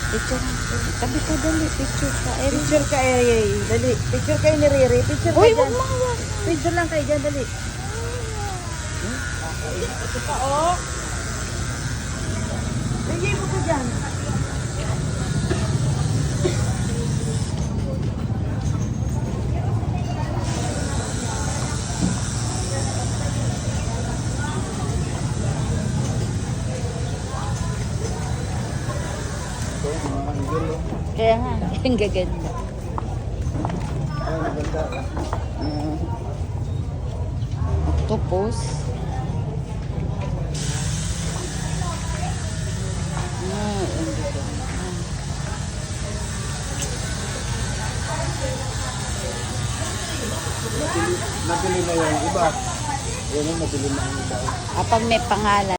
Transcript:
Picture na. Sabi ko, dali. Picture ka. Picture ka dali. Picture kayo ni Riri. Picture Uy, kayo huwag dyan. mga. Picture lang kayo dyan, dali. Ito pa, oh. Bigay mo ko dyan. Kaya nga, ang gaganda. Octopus. Ang gaganda. Nabili na yung iba. Yan yung nabili na yung iba. Pag may pangalan.